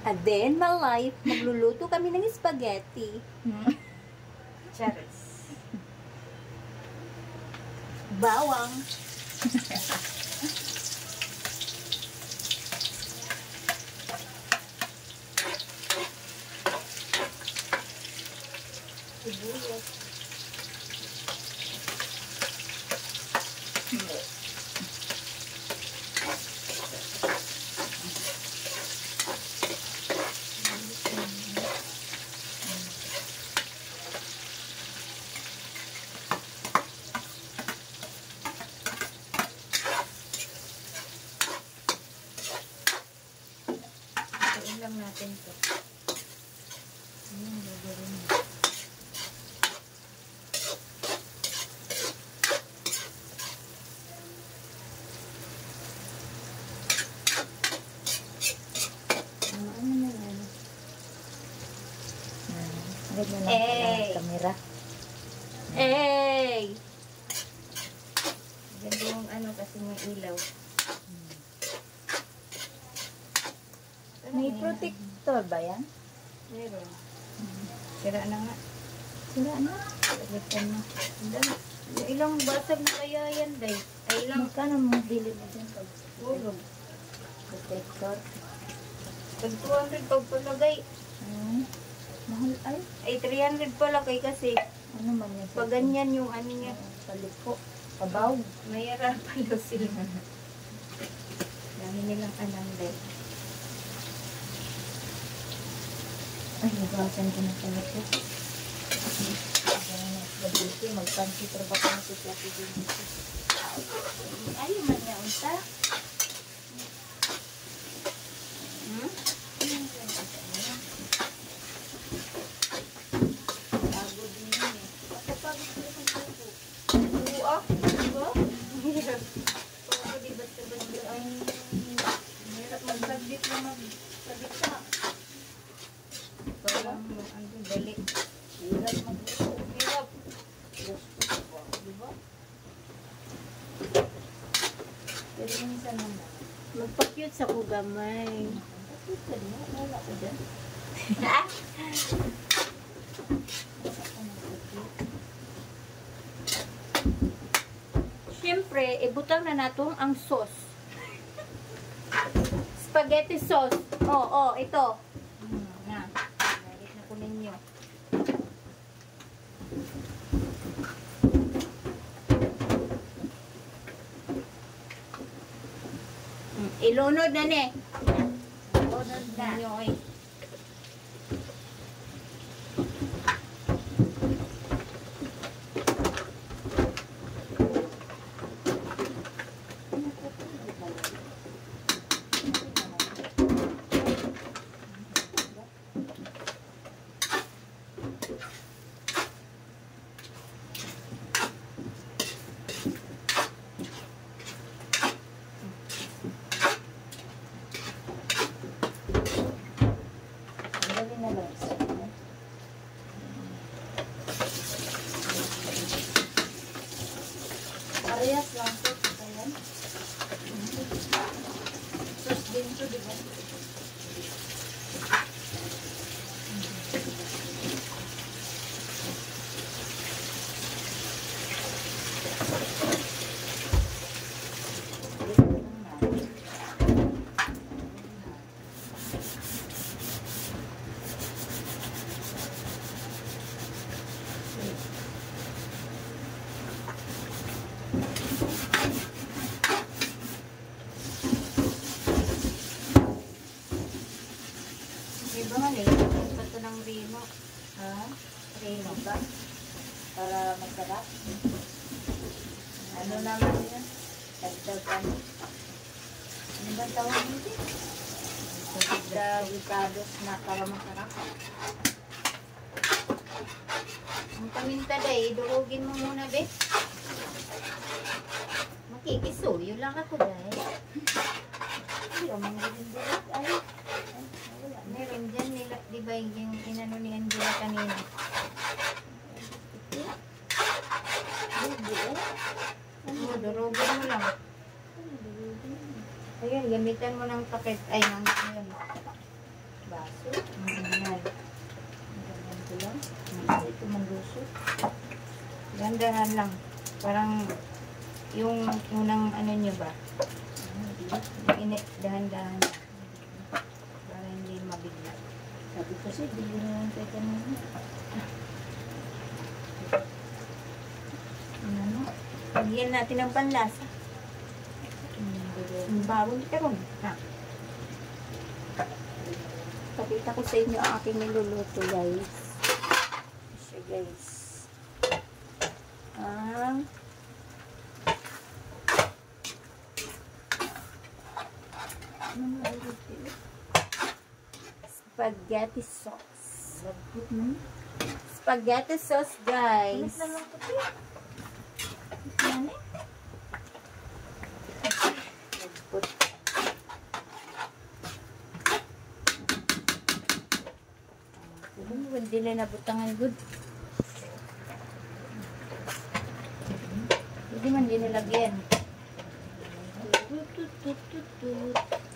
A day in my life, magluluto kami ng spaghetti. Charis. Bawang. Sibuyas. Lang natin to. Ayan, gagawin mo. Ano na yan? Agad na lang pala ang kamera. Hey! Ganda yung ano kasi may ilaw. May protector ba yan? Meron. Sira na nga. Sira na? Pagalitan mo. Ilang basag na kaya yan, day? Ay, ilang Magkano mo bili mo dyan pag ulog. protector? Pag 200 pag palagay. Mahal ay? Ay, 300 palagay kasi. Ano man yan? Pag ganyan yung ano niya. Paliko. Pabaw. Mayara pala sila. Dami nilang alam, day. Ay, nagawasan ko na pala ito. Magpansi trabaho na si Plati din ito. Ayaw man niya unta. Pagod din yun eh. Ako pagod ko sa pagod. Oo, diba? Mahirap. Pagod, di basta-basta ay mahirap magsabit na magsabita. Parang ano, dali. Hirap magluto. Hirap. Diba? Pero minsan naman. Magpa-cute sa kugamay. Kapit mo, wala ko dyan. Siyempre, ibutang na natin ang sauce. Spaghetti sauce. Oh, ito. Na. Lagit na ko ninyo. Ilunod na ne. Ilunod na. Ninyo, Parehas lang po. Ayan. sauce din to, diba? Diba nga, nilagyan pa ito ng rino. Ha? Rino. Ba? Para masarap. Ano naman yan? Dagdagan. Ano ba tawag nito? Dagdagados na para masarap. Ang paminta day, durugin mo muna, be. Makikisuyo lang ako, day. Hindi naman din ay. Wala. Meron dyan nila, di ba yung inano ni Angela kanina? Oo, durugin mo lang. Ayan, gamitan mo ng takip. Ay, ng ayun. Ba? baso. Yan. Ganyan ko lang. Ito manlusot. Gandahan lang. Parang yung unang ano nyo ba? Dahan-dahan. Para hindi mabigla. Sabi kasi, bili na lang tayo kanina. Ano? Lagyan natin ng panlasa. Ang bawang itaron. Ha? Pakita ko sa inyo ang aking niluluto, guys. Siya, guys. Spaghetti sauce. Lagbot mo. Spaghetti sauce, guys. Init na lang ito. Yan eh. Lagbot. Hindi na nabutangan good. Hindi man din nilagyan. Tut, tut, tut, tut, tut.